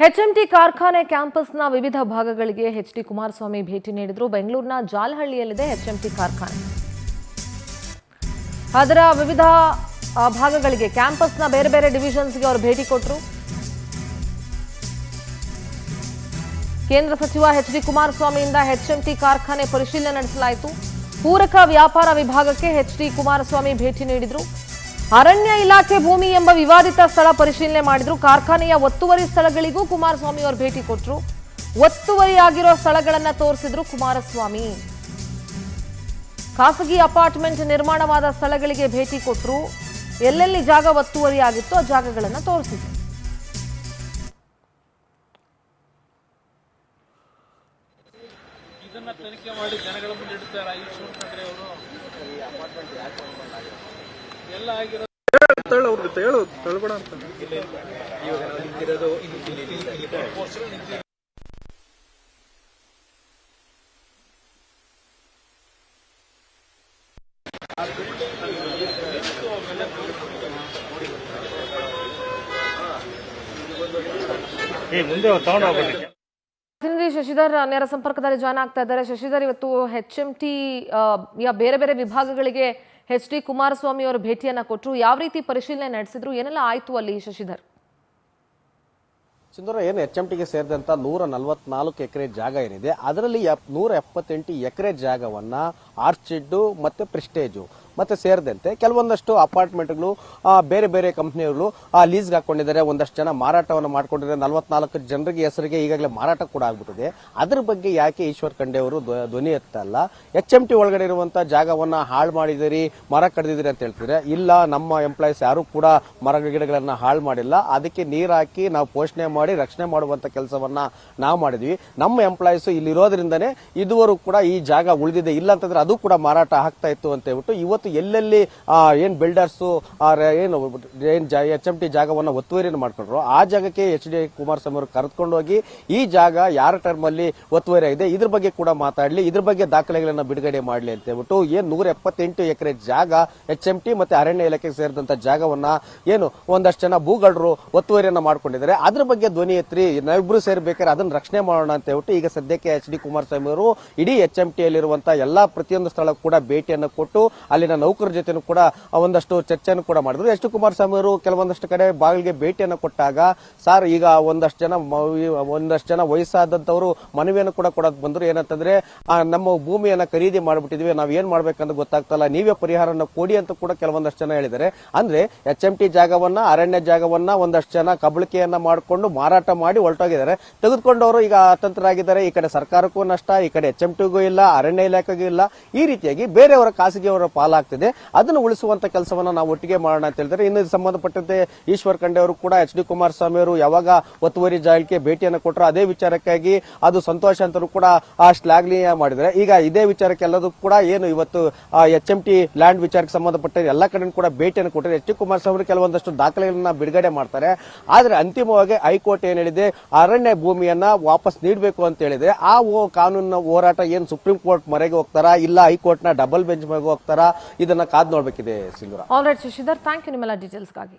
HMT ಕಾರ್ಖಾನೆ ಕ್ಯಾಂಪಸ್ನ ವಿವಿಧ ಭಾಗಗಳಿಗೆ ಎಚ್ಡಿ ಕುಮಾರಸ್ವಾಮಿ ಭೇಟಿ ನೀಡಿದರು. ಬೆಂಗಳೂರಿನ ಜಾಲಹಳ್ಳಿಯಲ್ಲಿದೆ ಎಚ್ಎಂಟಿ ಕಾರ್ಖಾನೆ. ಅದರ ವಿವಿಧ ಭಾಗಗಳಿಗೆ ಕ್ಯಾಂಪಸ್ನ ಬೇರೆ ಬೇರೆ ಡಿವಿಷನ್ಸ್ಗೆ ಅವರು ಭೇಟಿ ಕೊಟ್ಟರು. ಕೇಂದ್ರ ಸಚಿವ ಎಚ್ಡಿ ಕುಮಾರಸ್ವಾಮಿಯಿಂದ ಎಚ್ಎಂಟಿ ಕಾರ್ಖಾನೆ ಪರಿಶೀಲನೆ ನಡೆಸಲಾಯಿತು. ಪೂರಕ ವ್ಯಾಪಾರ ವಿಭಾಗಕ್ಕೆ ಎಚ್ಡಿ ಕುಮಾರಸ್ವಾಮಿ ಭೇಟಿ ನೀಡಿದರು. ಅರಣ್ಯ ಇಲಾಖೆ ಭೂಮಿ ಎಂಬ ವಿವಾದಿತ ಸ್ಥಳ ಪರಿಶೀಲನೆ ಮಾಡಿದ್ರು. ಕಾರ್ಖಾನೆಯ ಒತ್ತುವರಿ ಸ್ಥಳಗಳಿಗೂ ಕುಮಾರಸ್ವಾಮಿ ಅವರು ಭೇಟಿ ಕೊಟ್ಟರು. ಒತ್ತುವರಿಯಾಗಿರೋ ಸ್ಥಳಗಳನ್ನು ತೋರಿಸಿದ್ರು ಕುಮಾರಸ್ವಾಮಿ. ಖಾಸಗಿ ಅಪಾರ್ಟ್ಮೆಂಟ್ ನಿರ್ಮಾಣವಾದ ಸ್ಥಳಗಳಿಗೆ ಭೇಟಿ ಕೊಟ್ಟರು. ಎಲ್ಲೆಲ್ಲಿ ಜಾಗ ಒತ್ತುವರಿಯಾಗಿತ್ತು ಆ ಜಾಗಗಳನ್ನು ತೋರಿಸಿದ್ರು. ಇದನ್ನ ತನಿಖೆ ಮಾಡಿ ಜನಗಳ ಮುಂದೆ ಇಡ್ತಾರೆ. ಈಶ್ವರ ಖಂಡ್ರೆ ಅವರು ಎಲ್ಲ ಆಗಿರೋದು ತಳ್ಬೇಡ ಅಂತ ಇವಾಗ ನಾವು ನಿಂತಿರೋದು ಮುಂದೆ ತಗೊಂಡು ಹೋಗ್ಬೇಕು. ಪ್ರತಿನಿಧಿ ಶಶಿಧರ್ ನೇರ ಸಂಪರ್ಕದಲ್ಲಿ ಜಾಯ್ನ್ ಆಗ್ತಾ ಇದ್ದಾರೆ. ಶಶಿಧರ್, ಇವತ್ತು ಎಚ್ಎಂಟಿ ಬೇರೆ ಬೇರೆ ವಿಭಾಗಗಳಿಗೆ ಎಚ್ಡಿ ಕುಮಾರಸ್ವಾಮಿ ಅವರು ಭೇಟಿಯನ್ನ ಕೊಟ್ಟರು. ಯಾವ ರೀತಿ ಪರಿಶೀಲನೆ ನಡೆಸಿದ್ರು, ಏನೆಲ್ಲ ಆಯ್ತು ಅಲ್ಲಿ ಶಶಿಧರ್? ಸಿಂಧೂರ, ಏನು ಎಚ್ಎಂಟಿಗೆ ಸೇರಿದಂತ 144 ಎಕರೆ ಜಾಗ ಏನಿದೆ, ಅದರಲ್ಲಿ 178 ಎಕರೆ ಜಾಗವನ್ನ ಆರ್ಚಿಡ್ ಮತ್ತೆ ಪ್ರೆಸ್ಟೇಜು ಮತ್ತೆ ಸೇರಿದಂತೆ ಕೆಲವೊಂದಷ್ಟು ಅಪಾರ್ಟ್ಮೆಂಟ್ಗಳು ಬೇರೆ ಬೇರೆ ಕಂಪ್ನಿಗಳು ಲೀಸ್ಗೆ ಹಾಕೊಂಡಿದ್ದಾರೆ. ಒಂದಷ್ಟು ಜನ ಮಾರಾಟವನ್ನು ಮಾಡ್ಕೊಂಡಿದ್ದಾರೆ. 44 ಜನರಿಗೆ ಹೆಸರಿಗೆ ಈಗಾಗಲೇ ಮಾರಾಟ ಕೂಡ ಆಗ್ಬಿಟ್ಟಿದೆ. ಅದ್ರ ಬಗ್ಗೆ ಯಾಕೆ ಈಶ್ವರ್ ಖಂಡ್ರೆ ಅವರು ಧ್ವನಿ ಎತ್ತಲ್ಲ? ಎಚ್ಎಂಟಿ ಒಳಗಡೆ ಇರುವಂತಹ ಜಾಗವನ್ನ ಹಾಳು ಮಾಡಿದಿರಿ, ಮರ ಕಡಿದಿರಿ ಅಂತ ಹೇಳ್ತಿದ್ರೆ, ಇಲ್ಲ, ನಮ್ಮ ಎಂಪ್ಲಾಯೀಸ್ ಯಾರು ಕೂಡ ಮರ ಗಿಡಗಳನ್ನ ಹಾಳು ಮಾಡಿಲ್ಲ. ಅದಕ್ಕೆ ನೀರು ಹಾಕಿ ನಾವು ಪೋಷಣೆ ಮಾಡಿ ರಕ್ಷಣೆ ಮಾಡುವಂತ ಕೆಲಸವನ್ನ ನಾವು ಮಾಡಿದ್ವಿ. ನಮ್ಮ ಎಂಪ್ಲಾಯೀಸ್ ಇಲ್ಲಿರೋದ್ರಿಂದನೇ ಇದುವರೆಗೂ ಕೂಡ ಈ ಜಾಗ ಉಳಿದಿದೆ. ಇಲ್ಲ ಅಂತಂದ್ರೆ ಅದು ಕೂಡ ಮಾರಾಟ ಆಗ್ತಾ ಇತ್ತು ಅಂತ ಹೇಳ್ಬಿಟ್ಟು ಇವತ್ತು ಎಲ್ಲೆಲ್ಲಿ ಏನ್ ಬಿಲ್ಡರ್ಸ್ ಏನು ಎಚ್ಎಂಟಿ ಜಾಗವನ್ನ ಒತ್ತುವರಿಯನ್ನು ಮಾಡ್ಕೊಂಡ್ರು, ಆ ಜಾಗಕ್ಕೆ ಎಚ್ಡಿ ಕುಮಾರಸ್ವಾಮಿ ಅವರು ಕರೆದುಕೊಂಡು ಹೋಗಿ ಈ ಜಾಗ ಯಾರ ಟರ್ಮ್ ಅಲ್ಲಿ ಒತ್ತುವರಿ ಆಗಿದೆ ಇದ್ರ ಬಗ್ಗೆ ಕೂಡ ಮಾತಾಡಲಿ, ಇದ್ರ ಬಗ್ಗೆ ದಾಖಲೆಗಳನ್ನ ಬಿಡುಗಡೆ ಮಾಡಲಿ ಅಂತ ಹೇಳ್ಬಿಟ್ಟು ಏನ್ 178 ಎಕರೆ ಜಾಗ ಎಚ್ಎಂಟಿ ಮತ್ತೆ ಅರಣ್ಯ ಇಲಾಖೆಗೆ ಸೇರಿದಂತ ಜಾಗವನ್ನ ಏನು ಒಂದಷ್ಟು ಜನ ಭೂಗಳರು ಒತ್ತುವರಿಯನ್ನ ಮಾಡ್ಕೊಂಡಿದ್ದಾರೆ. ಅದ್ರ ಬಗ್ಗೆ ಧ್ವನಿ ಎತ್ತಿ ನಾವಿಬ್ರು ಸೇರ್ಬೇಕಾದ್ರೆ ಅದನ್ನ ರಕ್ಷಣೆ ಮಾಡೋಣ ಅಂತ ಹೇಳ್ಬಿಟ್ಟು ಈಗ ಸದ್ಯಕ್ಕೆ ಎಚ್ಡಿ ಕುಮಾರಸ್ವಾಮಿ ಅವರು ಇಡೀ ಎಚ್ಎಂಟಿ ಯಲ್ಲಿರುವಂತಹ ಎಲ್ಲಾ ಪ್ರತಿಯೊಂದು ಸ್ಥಳಕ್ಕೂ ಕೂಡ ಭೇಟಿಯನ್ನು ಕೊಟ್ಟು ಅಲ್ಲಿನ ನೌಕರ ಜೊತೆ ಕೂಡ ಒಂದಷ್ಟು ಚರ್ಚೆಯನ್ನು ಕೂಡ ಮಾಡಿದ್ರು. ಎಚ್ಡಿ ಕುಮಾರಸ್ವಾಮಿ ಅವರು ಕೆಲವೊಂದಷ್ಟು ಕಡೆ ಬಾಗಿಲಿಗೆ ಭೇಟಿಯನ್ನು ಕೊಟ್ಟಾಗ, ಸರ್, ಈಗ ಒಂದಷ್ಟು ಜನ ವಯಸ್ಸಾದಂತವರು ಮನವಿಯನ್ನು ಕೂಡ ಕೊಡಕ್ ಬಂದ್ರು. ಏನಂತಂದ್ರೆ, ನಮ್ಮ ಭೂಮಿಯನ್ನ ಖರೀದಿ ಮಾಡ್ಬಿಟ್ಟಿದ್ವಿ, ನಾವ್ ಏನ್ ಮಾಡ್ಬೇಕಂತ ಗೊತ್ತಾಗ್ತಲ್ಲ, ನೀವೇ ಪರಿಹಾರನ ಕೊಡಿ ಅಂತ ಕೂಡ ಕೆಲವೊಂದಷ್ಟು ಜನ ಹೇಳಿದ್ದಾರೆ. ಅಂದ್ರೆ ಎಚ್ಎಂಟಿ ಜಾಗವನ್ನ, ಅರಣ್ಯ ಜಾಗವನ್ನ ಒಂದಷ್ಟು ಜನ ಕಬಳಿಕೆಯನ್ನ ಮಾಡಿಕೊಂಡು ಮಾರಾಟ ಮಾಡಿ ಹೊರಟೋಗಿದ್ದಾರೆ. ತೆಗೆದುಕೊಂಡವರು ಈಗ ಅತಂತ್ರರಾಗಿದ್ದಾರೆ. ಈ ಕಡೆ ಸರ್ಕಾರಕ್ಕೂ ನಷ್ಟ, ಈ ಕಡೆ ಎಚ್ಎಂಟಿಗೂ ಇಲ್ಲ, ಅರಣ್ಯ ಇಲಾಖೆಗೂ ಇಲ್ಲ. ಈ ರೀತಿಯಾಗಿ ಬೇರೆಯವರ ಖಾಸಗಿಯವರ ಪಾಲಾಗ್ತಿದೆ. ಅದನ್ನು ಉಳಿಸುವಂತ ಕೆಲಸವನ್ನ ನಾವು ಒಟ್ಟಿಗೆ ಮಾಡೋಣ ಅಂತ ಹೇಳಿದ್ರೆ, ಇನ್ನು ಸಂಬಂಧಪಟ್ಟಂತೆ ಈಶ್ವರ್ ಖಂಡ್ರೆ ಅವರು ಕೂಡ ಎಚ್ಡಿ ಕುಮಾರಸ್ವಾಮಿ ಅವರು ಯಾವಾಗ ಒತ್ತುವರಿ ಜಾಗಕ್ಕೆ ಭೇಟಿಯನ್ನು ಕೊಟ್ಟರು ಅದೇ ವಿಚಾರಕ್ಕಾಗಿ ಅದು ಸಂತೋಷ ಅಂತಲೂ ಕೂಡ ಶ್ಲಾಘನೀಯ ಮಾಡಿದ್ದಾರೆ. ಈಗ ಇದೇ ವಿಚಾರಕ್ಕೆ ಎಲ್ಲದೂ ಕೂಡ ಏನು ಇವತ್ತು ಎಚ್ಎಂಟಿ ಲ್ಯಾಂಡ್ ವಿಚಾರಕ್ಕೆ ಸಂಬಂಧಪಟ್ಟ ಎಲ್ಲ ಕಡೆ ಕೂಡ ಭೇಟಿಯನ್ನು ಕೊಟ್ಟರೆ ಎಚ್ಡಿ ಕುಮಾರಸ್ವಾಮಿ ಅವರು ಕೆಲವೊಂದಷ್ಟು ದಾಖಲೆಗಳನ್ನ ಬಿಡುಗಡೆ ಮಾಡ್ತಾರೆ. ಆದ್ರೆ ಅಂತಿಮವಾಗಿ ಹೈಕೋರ್ಟ್ ಏನ್ ಹೇಳಿದೆ, ಅರಣ್ಯ ಭೂಮಿಯನ್ನ ವಾಪಸ್ ನೀಡಬೇಕು ಅಂತ ಹೇಳಿದೆ. ಆ ಕಾನೂನಿನ ಹೋರಾಟ ಏನ್ ಸುಪ್ರೀಂ ಕೋರ್ಟ್ ಮೊರೆಗೆ ಹೋಗ್ತಾರಾ, ಇಲ್ಲ ಹೈಕೋರ್ಟ್ ನ ಡಬಲ್ ಬೆಂಚ್ ಮೊರೆಗೆ ಹೋಗ್ತಾರಾ, ಇದನ್ನ ಕಾದ್ ನೋಡ್ಬೇಕಿದೆ. Sindhura. All right Shashidhar, thank you ನಿಮ್ಮೆಲ್ಲ ಡೀಟೇಲ್ಸ್ಗಾಗಿ.